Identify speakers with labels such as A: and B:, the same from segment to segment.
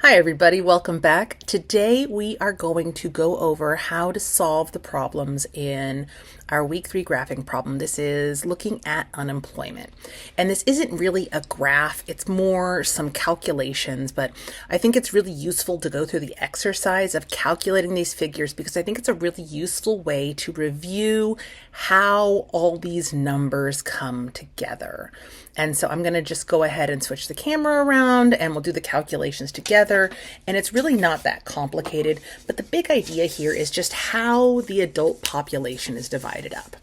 A: Hi everybody, welcome back. Today we are going to go over how to solve the problems in our week 3 graphing problem. This is looking at unemployment. And this isn't really a graph, it's more some calculations, but I think it's really useful to go through the exercise of calculating these figures because I think it's a really useful way to review how all these numbers come together. And so I'm going to just go ahead and switch the camera around and we'll do the calculations together. And it's really not that complicated, but the big idea here is just how the adult population is divided up.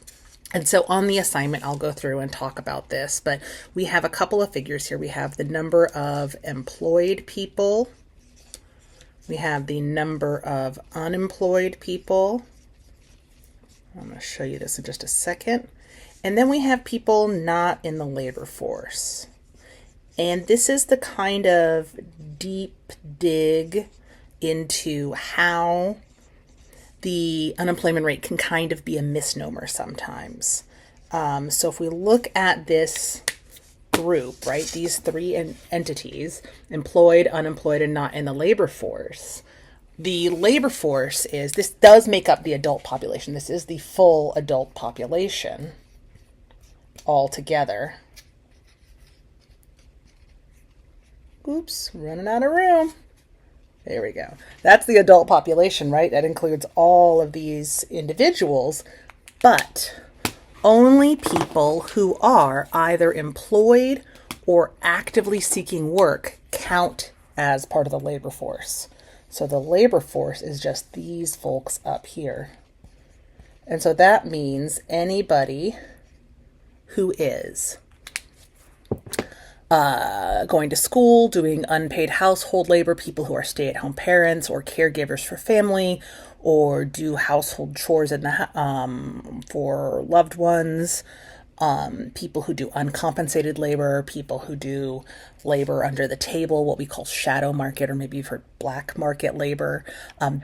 A: And so on the assignment, I'll go through and talk about this, but we have a couple of figures here. We have the number of employed people. We have the number of unemployed people. I'm going to show you this in just a second. And then we have people not in the labor force. And this is the kind of deep dig into how the unemployment rate can kind of be a misnomer sometimes. So if we look at this group, right, these three entities, employed, unemployed, and not in the labor force, the labor force is, this does make up the adult population. This is the full adult population all together. Oops, running out of room. There we go. That's the adult population, right? That includes all of these individuals, but only people who are either employed or actively seeking work count as part of the labor force. So the labor force is just these folks up here. And so that means anybody who is going to school, doing unpaid household labor, people who are stay-at-home parents or caregivers for family, or do household chores in the for loved ones, people who do uncompensated labor, people who do labor under the table, what we call shadow market, or maybe you've heard black market labor.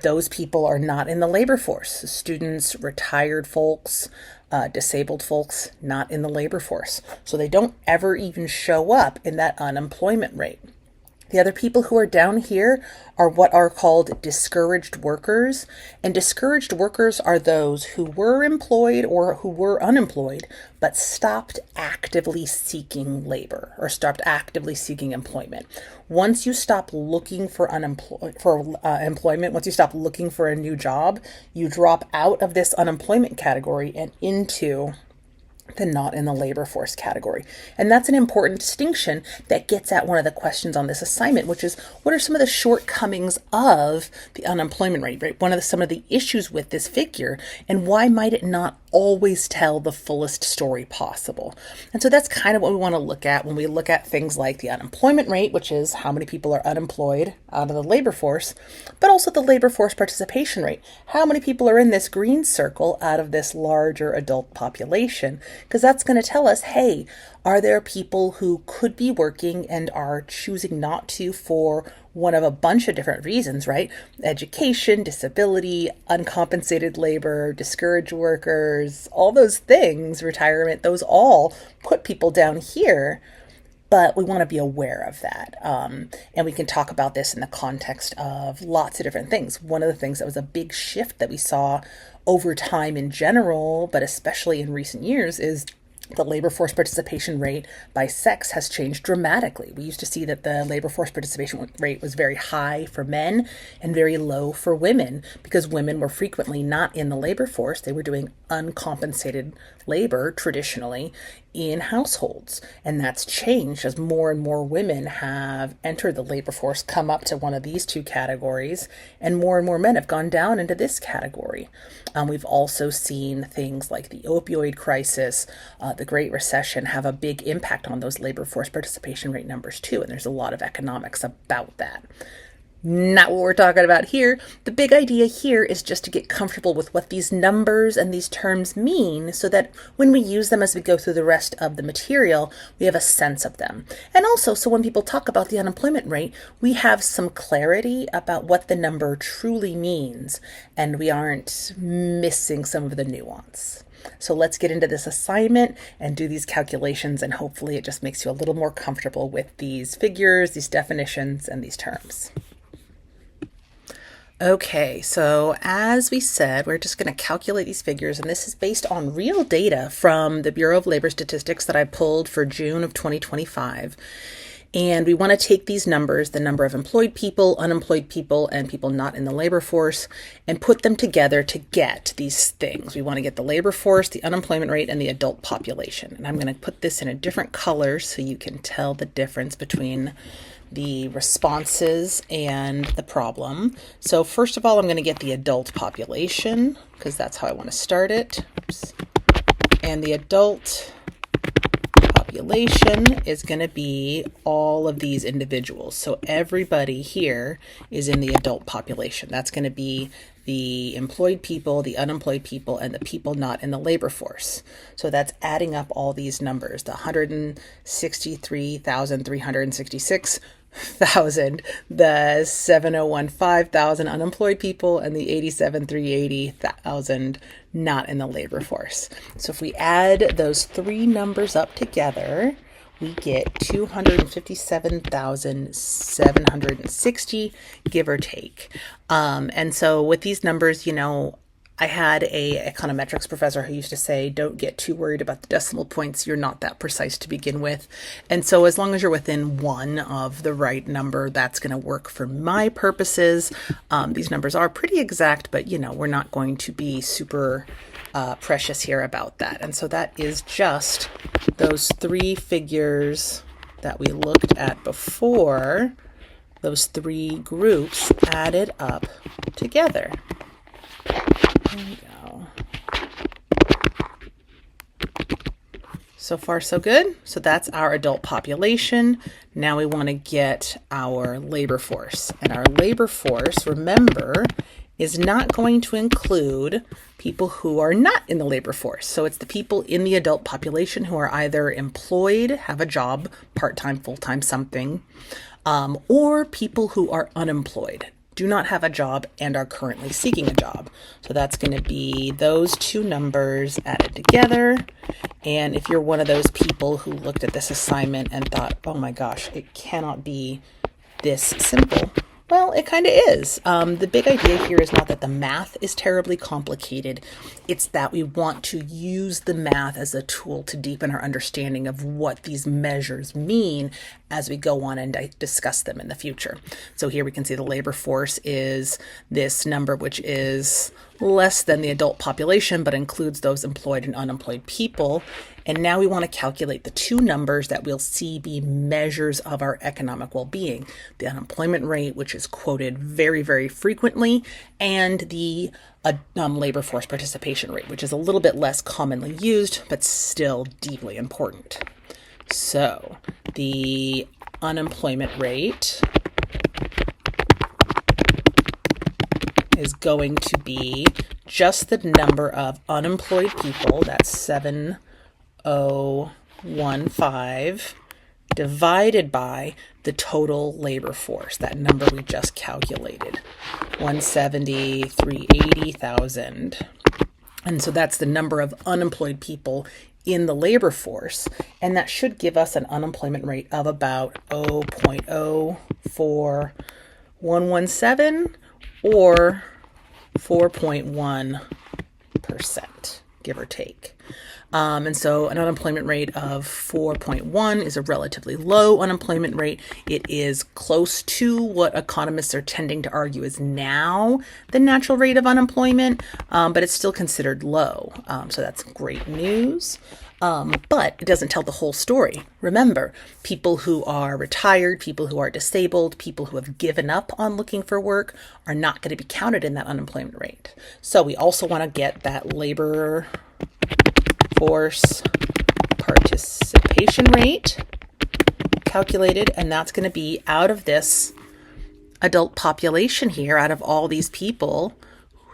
A: Those people are not in the labor force. Students, retired folks, disabled folks, not in the labor force. So they don't ever even show up in that unemployment rate. The other people who are down here are what are called discouraged workers. And discouraged workers are those who were employed or who were unemployed, but stopped actively seeking labor or stopped actively seeking employment. Once you stop looking for employment, once you stop looking for a new job, you drop out of this unemployment category and into the not in the labor force category. And that's an important distinction that gets at one of the questions on this assignment, which is what are some of the shortcomings of the unemployment rate, right? Some of the issues with this figure, and why might it not always tell the fullest story possible? And so that's kind of what we want to look at when we look at things like the unemployment rate, which is how many people are unemployed out of the labor force, but also the labor force participation rate. How many people are in this green circle out of this larger adult population? Because that's going to tell us, hey, are there people who could be working and are choosing not to for one of a bunch of different reasons, right? Education, disability, uncompensated labor, discouraged workers, all those things, retirement, those all put people down here. But we want to be aware of that. And we can talk about this in the context of lots of different things. One of the things that was a big shift that we saw over time in general, but especially in recent years, is the labor force participation rate by sex has changed dramatically. We used to see that the labor force participation rate was very high for men and very low for women because women were frequently not in the labor force. They were doing uncompensated labor traditionally in households. And that's changed as more and more women have entered the labor force, come up to one of these two categories, and more men have gone down into this category. We've also seen things like the opioid crisis, the Great Recession have a big impact on those labor force participation rate numbers too. And there's a lot of economics about that. Not what we're talking about here. The big idea here is just to get comfortable with what these numbers and these terms mean so that when we use them as we go through the rest of the material, we have a sense of them. And also, so when people talk about the unemployment rate, we have some clarity about what the number truly means, and we aren't missing some of the nuance. So let's get into this assignment and do these calculations, and hopefully it just makes you a little more comfortable with these figures, these definitions, and these terms. Okay, so as we said, we're just going to calculate these figures, and this is based on real data from the Bureau of Labor Statistics that I pulled for June of 2025. And we want to take these numbers, the number of employed people, unemployed people, and people not in the labor force, and put them together to get these things. We want to get the labor force, the unemployment rate, and the adult population. And I'm going to put this in a different color so you can tell the difference between the responses and the problem. So first of all, I'm going to get the adult population because that's how I want to start it. Oops. And the adult population is going to be all of these individuals. So everybody here is in the adult population. That's going to be the employed people, the unemployed people, and the people not in the labor force. So that's adding up all these numbers, the 163,366 thousand, the 7,015,000 unemployed people, and the 87,380,000 not in the labor force. So if we add those three numbers up together, we get 257,760, give or take. And so with these numbers, I had a econometrics professor who used to say, don't get too worried about the decimal points. You're not that precise to begin with. And so as long as you're within one of the right number, that's going to work for my purposes. These numbers are pretty exact, but we're not going to be super precious here about that. And so that is just those three figures that we looked at before, those three groups added up together. There we go. So far, so good. So that's our adult population. Now we want to get our labor force. And our labor force, remember, is not going to include people who are not in the labor force. So it's the people in the adult population who are either employed, have a job, part-time, full-time, something, or people who are unemployed, do not have a job, and are currently seeking a job. So that's going to be those two numbers added together. And if you're one of those people who looked at this assignment and thought, oh my gosh, it cannot be this simple, well, it kind of is. The big idea here is not that the math is terribly complicated. It's that we want to use the math as a tool to deepen our understanding of what these measures mean as we go on and discuss them in the future. So here we can see the labor force is this number, which is less than the adult population, but includes those employed and unemployed people. And now we want to calculate the two numbers that we'll see be measures of our economic well-being: the unemployment rate, which is quoted very, very frequently, and the labor force participation rate, which is a little bit less commonly used, but still deeply important. So the unemployment rate is going to be just the number of unemployed people, that's 7,015, divided by the total labor force, that number we just calculated, 173,380,000. And so that's the number of unemployed people in the labor force, and that should give us an unemployment rate of about 0.04117 or 4.1%, give or take. And so an unemployment rate of 4.1 is a relatively low unemployment rate. It is close to what economists are tending to argue is now the natural rate of unemployment, but it's still considered low. So that's great news. But it doesn't tell the whole story. Remember, people who are retired, people who are disabled, people who have given up on looking for work are not going to be counted in that unemployment rate. So we also want to get that labor force participation rate calculated, and that's going to be out of this adult population here, out of all these people,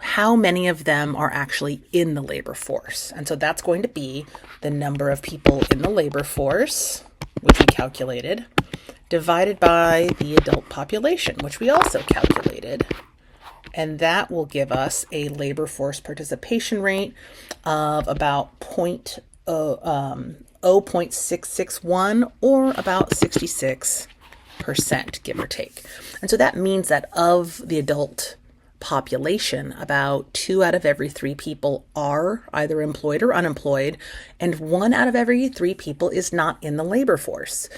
A: how many of them are actually in the labor force. And so that's going to be the number of people in the labor force, which we calculated, divided by the adult population, which we also calculated. And that will give us a labor force participation rate of about 0.661 or about 66%, give or take. And so that means that of the adult population, about 2 out of every 3 people are either employed or unemployed, and 1 out of every 3 people is not in the labor force.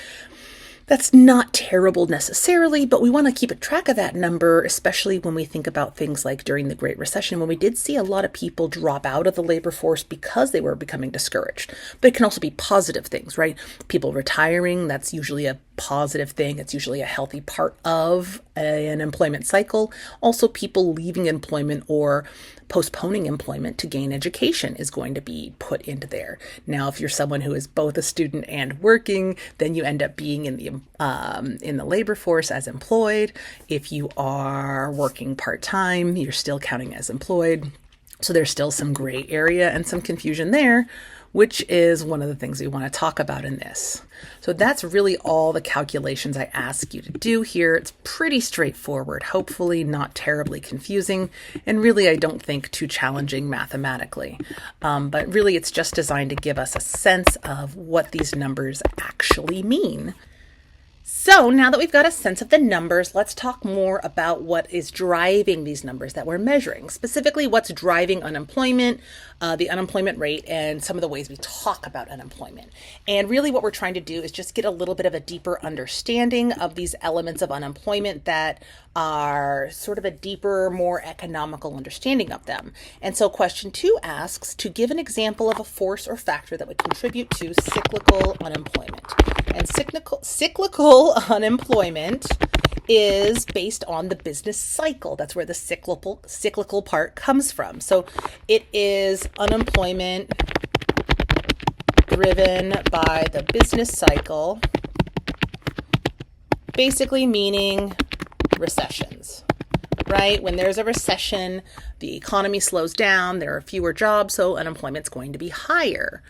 A: That's not terrible necessarily, but we want to keep a track of that number, especially when we think about things like during the Great Recession, when we did see a lot of people drop out of the labor force because they were becoming discouraged. But it can also be positive things, right? People retiring, that's usually a positive thing. It's usually a healthy part of an employment cycle. Also, people leaving employment or postponing employment to gain education is going to be put into there. Now, if you're someone who is both a student and working, then you end up being in the labor force as employed. If you are working part-time, you're still counting as employed. So there's still some gray area and some confusion there, which is one of the things we want to talk about in this. So that's really all the calculations I ask you to do here. It's pretty straightforward, hopefully not terribly confusing, and really I don't think too challenging mathematically. But really it's just designed to give us a sense of what these numbers actually mean. So now that we've got a sense of the numbers, let's talk more about what is driving these numbers that we're measuring. Specifically, what's driving unemployment, the unemployment rate, and some of the ways we talk about unemployment. And really what we're trying to do is just get a little bit of a deeper understanding of these elements of unemployment that are sort of a deeper, more economical understanding of them. And so question 2 asks to give an example of a force or factor that would contribute to cyclical unemployment. And cyclical unemployment is based on the business cycle. That's where the cyclical part comes from. So it is unemployment driven by the business cycle, basically meaning recessions, right? When there's a recession, the economy slows down, there are fewer jobs, so unemployment's going to be higher.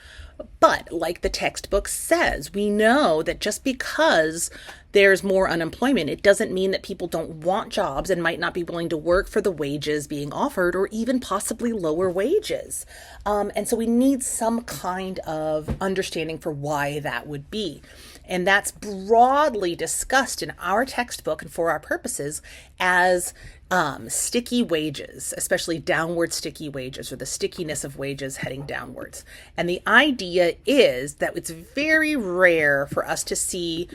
A: But like the textbook says, we know that just because there's more unemployment, it doesn't mean that people don't want jobs and might not be willing to work for the wages being offered or even possibly lower wages. And so we need some kind of understanding for why that would be. And that's broadly discussed in our textbook and for our purposes as sticky wages, especially downward sticky wages, or the stickiness of wages heading downwards. And the idea is that it's very rare for us to see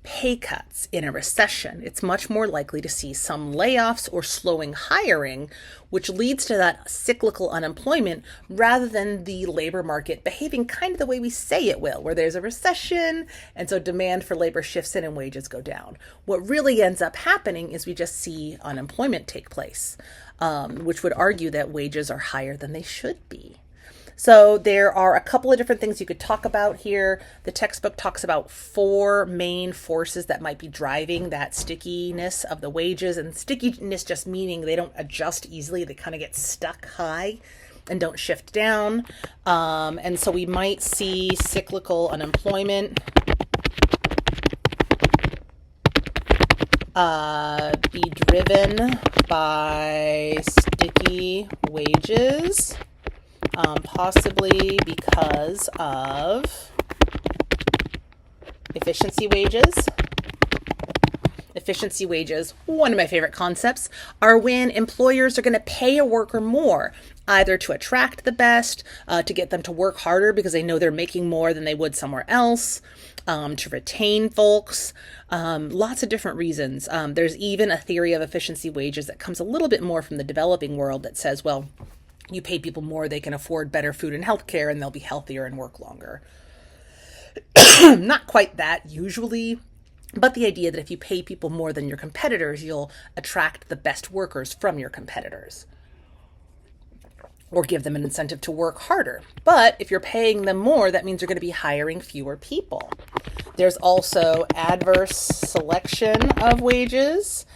A: pay cuts in a recession. It's much more likely to see some layoffs or slowing hiring, which leads to that cyclical unemployment rather than the labor market behaving kind of the way we say it will, where there's a recession and so demand for labor shifts in and wages go down. What really ends up happening is we just see unemployment take place, which would argue that wages are higher than they should be. So there are a couple of different things you could talk about here. The textbook talks about 4 main forces that might be driving that stickiness of the wages, and stickiness just meaning they don't adjust easily. They kind of get stuck high and don't shift down. And so we might see cyclical unemployment be driven by sticky wages. Possibly because of efficiency wages. Efficiency wages, one of my favorite concepts, are when employers are going to pay a worker more, either to attract the best, to get them to work harder because they know they're making more than they would somewhere else, to retain folks, lots of different reasons. There's even a theory of efficiency wages that comes a little bit more from the developing world that says, well, you pay people more, they can afford better food and health care, and they'll be healthier and work longer. Not quite that usually, but the idea that if you pay people more than your competitors, you'll attract the best workers from your competitors, or give them an incentive to work harder. But if you're paying them more, that means you're going to be hiring fewer people. There's also adverse selection of wages.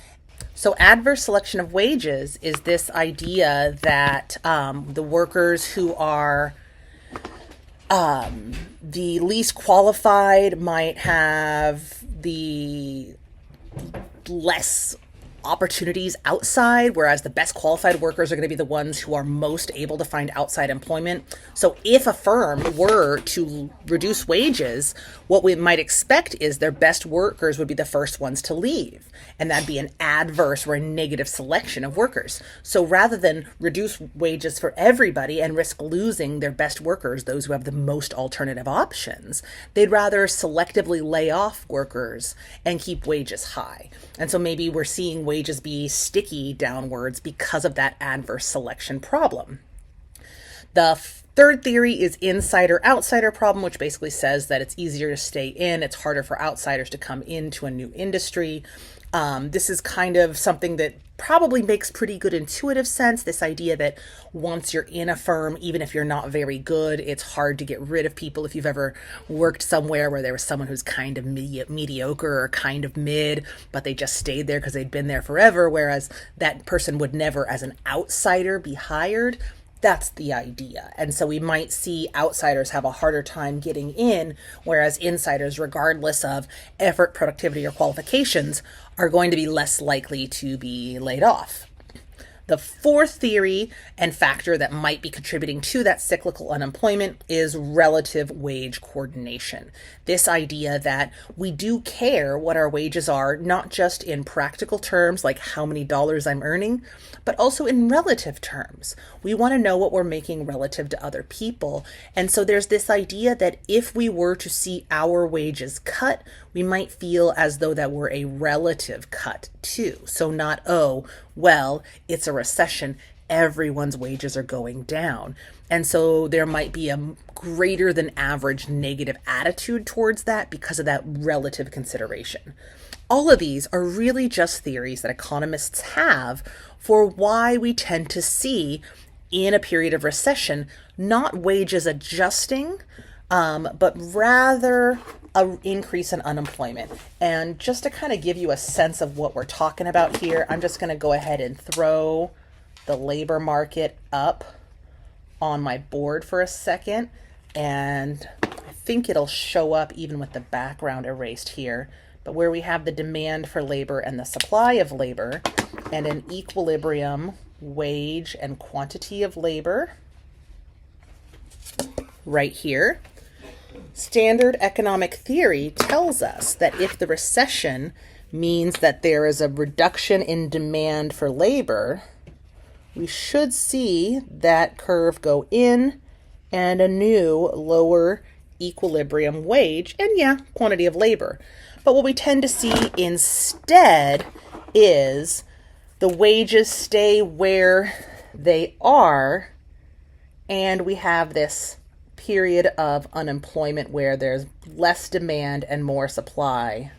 A: So adverse selection of wages is this idea that the workers who are the least qualified might have the less opportunities outside, whereas the best qualified workers are going to be the ones who are most able to find outside employment. So if a firm were to reduce wages, what we might expect is their best workers would be the first ones to leave. And that'd be an adverse or a negative selection of workers. So rather than reduce wages for everybody and risk losing their best workers, those who have the most alternative options, they'd rather selectively lay off workers and keep wages high. And so maybe we're seeing wages be sticky downwards because of that adverse selection problem. The third theory is insider-outsider problem, which basically says that it's easier to stay in, it's harder for outsiders to come into a new industry. This is kind of something that probably makes pretty good intuitive sense, this idea that once you're in a firm, even if you're not very good, it's hard to get rid of people. If you've ever worked somewhere where there was someone who's kind of mediocre or kind of mid, but they just stayed there because they'd been there forever, whereas that person would never, as an outsider, be hired. That's the idea. And so we might see outsiders have a harder time getting in, whereas insiders, regardless of effort, productivity, or qualifications, are going to be less likely to be laid off. The fourth theory and factor that might be contributing to that cyclical unemployment is relative wage coordination. This idea that we do care what our wages are, not just in practical terms, like how many dollars I'm earning, but also in relative terms. We want to know what we're making relative to other people. And so there's this idea that if we were to see our wages cut, we might feel as though that were a relative cut too. So not, oh, well, it's a recession, everyone's wages are going down. And so there might be a greater than average negative attitude towards that because of that relative consideration. All of these are really just theories that economists have for why we tend to see in a period of recession, not wages adjusting, but rather an increase in unemployment. And just to kind of give you a sense of what we're talking about here, I'm just going to go ahead and throw the labor market up on my board for a second. And I think it'll show up even with the background erased here. But where we have the demand for labor and the supply of labor and an equilibrium wage and quantity of labor right here. Standard economic theory tells us that if the recession means that there is a reduction in demand for labor, we should see that curve go in and a new lower equilibrium wage and quantity of labor. But what we tend to see instead is the wages stay where they are, and we have this period of unemployment where there's less demand and more supply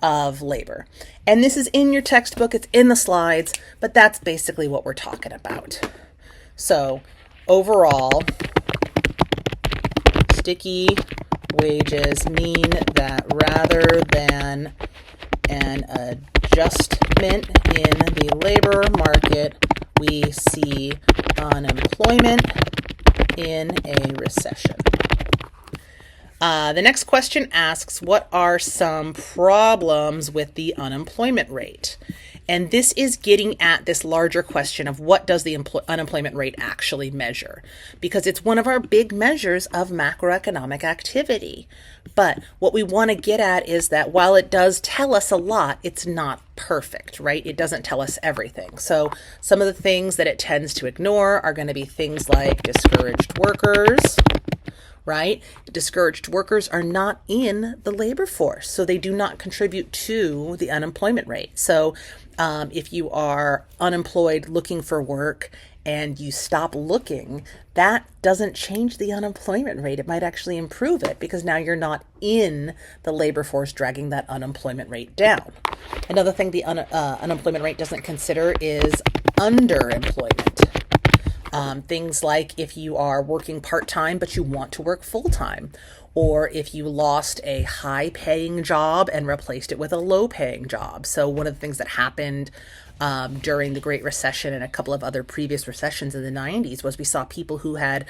A: of labor. And this is in your textbook, it's in the slides, but that's basically what we're talking about. So overall, sticky wages mean that rather than an adjustment in the labor market, we see unemployment in a recession. The next question asks, what are some problems with the unemployment rate? And this is getting at this larger question of what does the unemployment rate actually measure? Because it's one of our big measures of macroeconomic activity. But what we want to get at is that while it does tell us a lot, it's not perfect, right? It doesn't tell us everything. So some of the things that it tends to ignore are going to be things like discouraged workers, right? Discouraged workers are not in the labor force, so they do not contribute to the unemployment rate. So if you are unemployed looking for work and you stop looking, that doesn't change the unemployment rate. It might actually improve it because now you're not in the labor force dragging that unemployment rate down. Another thing the unemployment rate doesn't consider is underemployment. Things like if you are working part-time but you want to work full-time, or if you lost a high-paying job and replaced it with a low-paying job. So one of the things that happened during the Great Recession and a couple of other previous recessions in the 90s was we saw people who had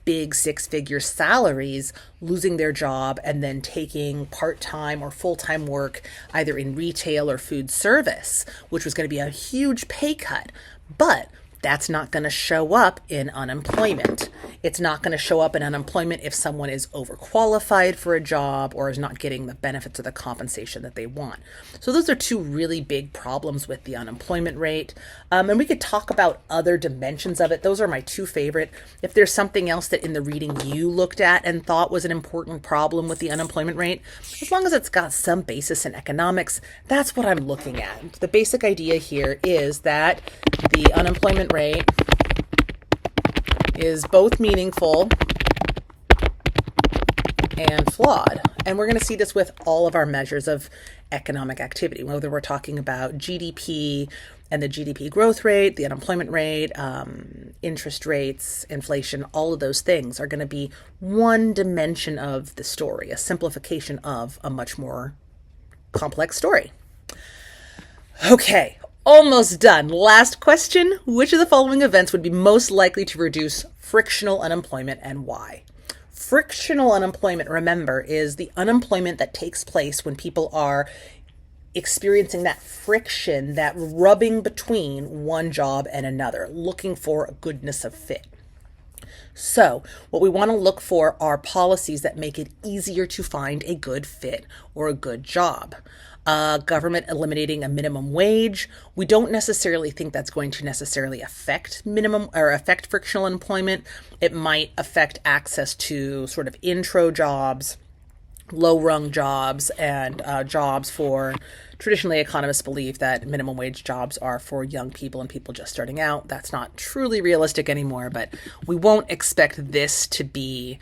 A: big six-figure salaries losing their job and then taking part-time or full-time work either in retail or food service, which was going to be a huge pay cut. But that's not going to show up in unemployment. It's not going to show up in unemployment if someone is overqualified for a job or is not getting the benefits or the compensation that they want. So those are two really big problems with the unemployment rate. And we could talk about other dimensions of it. Those are my two favorite. If there's something else that in the reading you looked at and thought was an important problem with the unemployment rate, as long as it's got some basis in economics, that's what I'm looking at. The basic idea here is that the unemployment rate is both meaningful and flawed. And we're going to see this with all of our measures of economic activity, whether we're talking about GDP and the GDP growth rate, the unemployment rate, interest rates, inflation, all of those things are going to be one dimension of the story, a simplification of a much more complex story. Okay. Almost done. Last question. Which of the following events would be most likely to reduce frictional unemployment and why? Frictional unemployment, remember, is the unemployment that takes place when people are experiencing that friction, that rubbing between one job and another, looking for a goodness of fit. So what we want to look for are policies that make it easier to find a good fit or a good job. Government eliminating a minimum wage. We don't necessarily think that's going to necessarily affect affect frictional employment. It might affect access to sort of intro jobs, low-rung jobs, and jobs for, traditionally economists believe that minimum wage jobs are for young people and people just starting out. That's not truly realistic anymore, but we won't expect this to be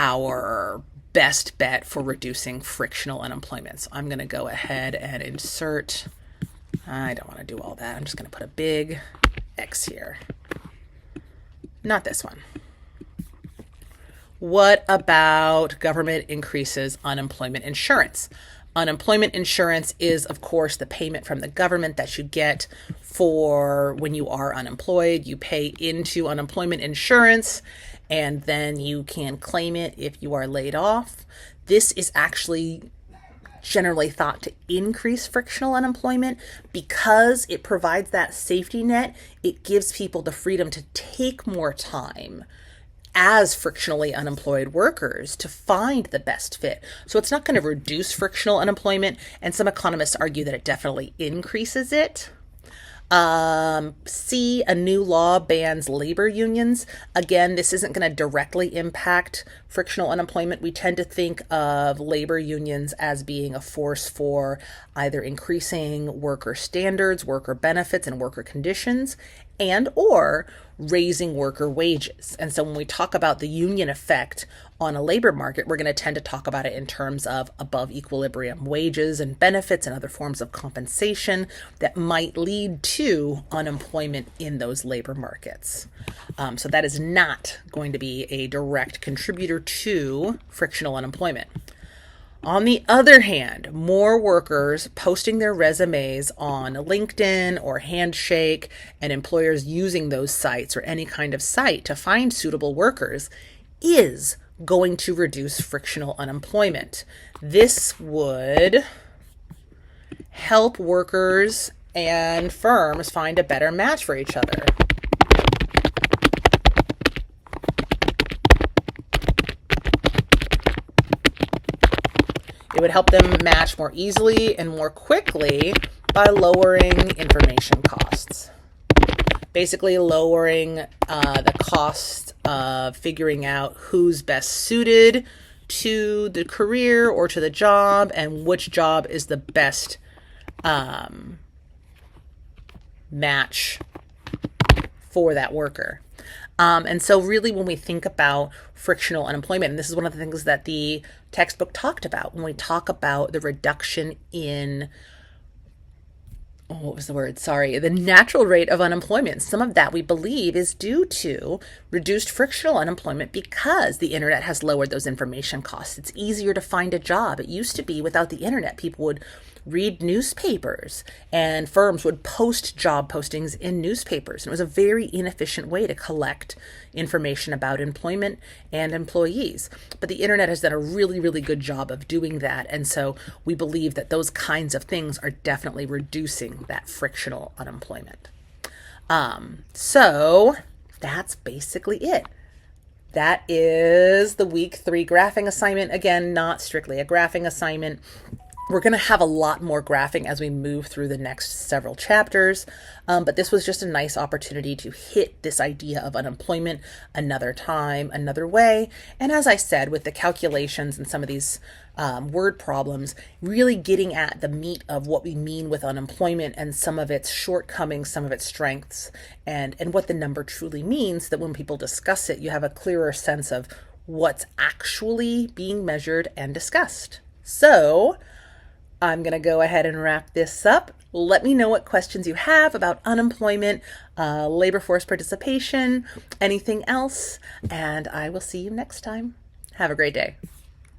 A: our best bet for reducing frictional unemployment. So I'm going to go ahead and insert, I don't want to do all that. I'm just going to put a big X here. Not this one. What about government increases unemployment insurance? Unemployment insurance is, of course, the payment from the government that you get for when you are unemployed. You pay into unemployment insurance, and then you can claim it if you are laid off. This is actually generally thought to increase frictional unemployment because it provides that safety net. It gives people the freedom to take more time as frictionally unemployed workers to find the best fit. So it's not going to reduce frictional unemployment, and some economists argue that it definitely increases it. C, a new law bans labor unions. Again, this isn't going to directly impact frictional unemployment. We tend to think of labor unions as being a force for either increasing worker standards, worker benefits, and worker conditions, and or raising worker wages. And so when we talk about the union effect on a labor market, we're going to tend to talk about it in terms of above equilibrium wages and benefits and other forms of compensation that might lead to unemployment in those labor markets. So that is not going to be a direct contributor to frictional unemployment. On the other hand, more workers posting their resumes on LinkedIn or Handshake and employers using those sites or any kind of site to find suitable workers is going to reduce frictional unemployment. This would help workers and firms find a better match for each other. It would help them match more easily and more quickly by lowering information costs. Basically lowering the cost of figuring out who's best suited to the career or to the job and which job is the best match for that worker. And so really when we think about frictional unemployment, and this is one of the things that the textbook talked about when we talk about the reduction in what was the word? Sorry, the natural rate of unemployment. Some of that we believe is due to reduced frictional unemployment because the internet has lowered those information costs. It's easier to find a job. It used to be without the internet, people would read newspapers and firms would post job postings in newspapers. And it was a very inefficient way to collect information about employment and employees. But the internet has done a really, really good job of doing that. And so we believe that those kinds of things are definitely reducing that frictional unemployment. So that's basically it. That is the week 3 graphing assignment. Again, not strictly a graphing assignment. We're going to have a lot more graphing as we move through the next several chapters, but this was just a nice opportunity to hit this idea of unemployment another time, another way. And as I said, with the calculations and some of these word problems, really getting at the meat of what we mean with unemployment and some of its shortcomings, some of its strengths, and what the number truly means, that when people discuss it, you have a clearer sense of what's actually being measured and discussed. So I'm going to go ahead and wrap this up. Let me know what questions you have about unemployment, labor force participation, anything else, and I will see you next time. Have a great day.